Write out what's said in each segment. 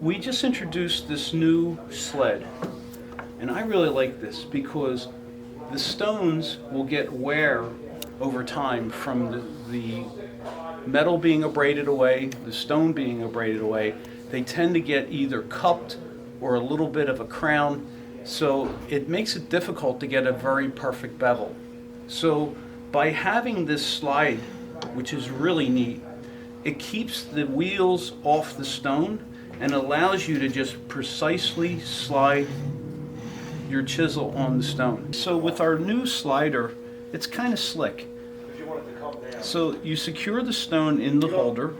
We just introduced this new sled, and I really like this because the stones will get wear over time from the metal being abraded away, the stone being abraded away. They tend to get either cupped or a little bit of a crown, so it makes it difficult to get a very perfect bevel. So by having this slide, which is really neat, it keeps the wheels off the stone and allows you to just precisely slide your chisel on the stone. So with our new slider, it's kind of slick. So you secure the stone in the holder,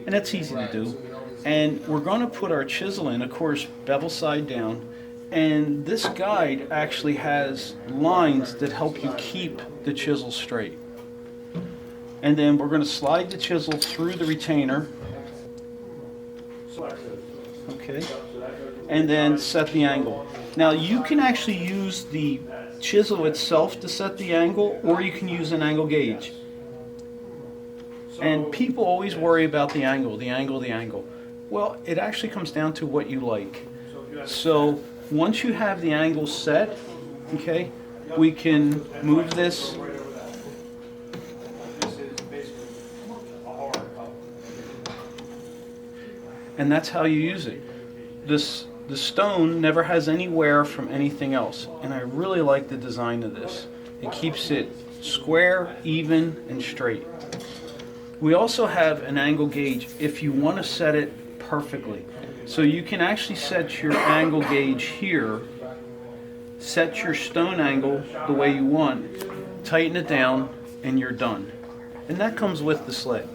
and that's easy to do. And we're going to put our chisel in, of course, bevel side down. And this guide actually has lines that help you keep the chisel straight. And then we're going to slide the chisel through the retainer. Okay. And then set the angle. Now you can actually use the chisel itself to set the angle, or you can use an angle gauge. And people always worry about the angle, the angle, the angle. Well, it actually comes down to what you like. So once you have the angle set, okay, we can move this. And that's how you use it. The stone never has any wear from anything else, and I really like the design of this. It keeps it square, even, and straight. We also have an angle gauge if you want to set it perfectly. So you can actually set your angle gauge here, set your stone angle the way you want, tighten it down, and you're done. And that comes with the sled.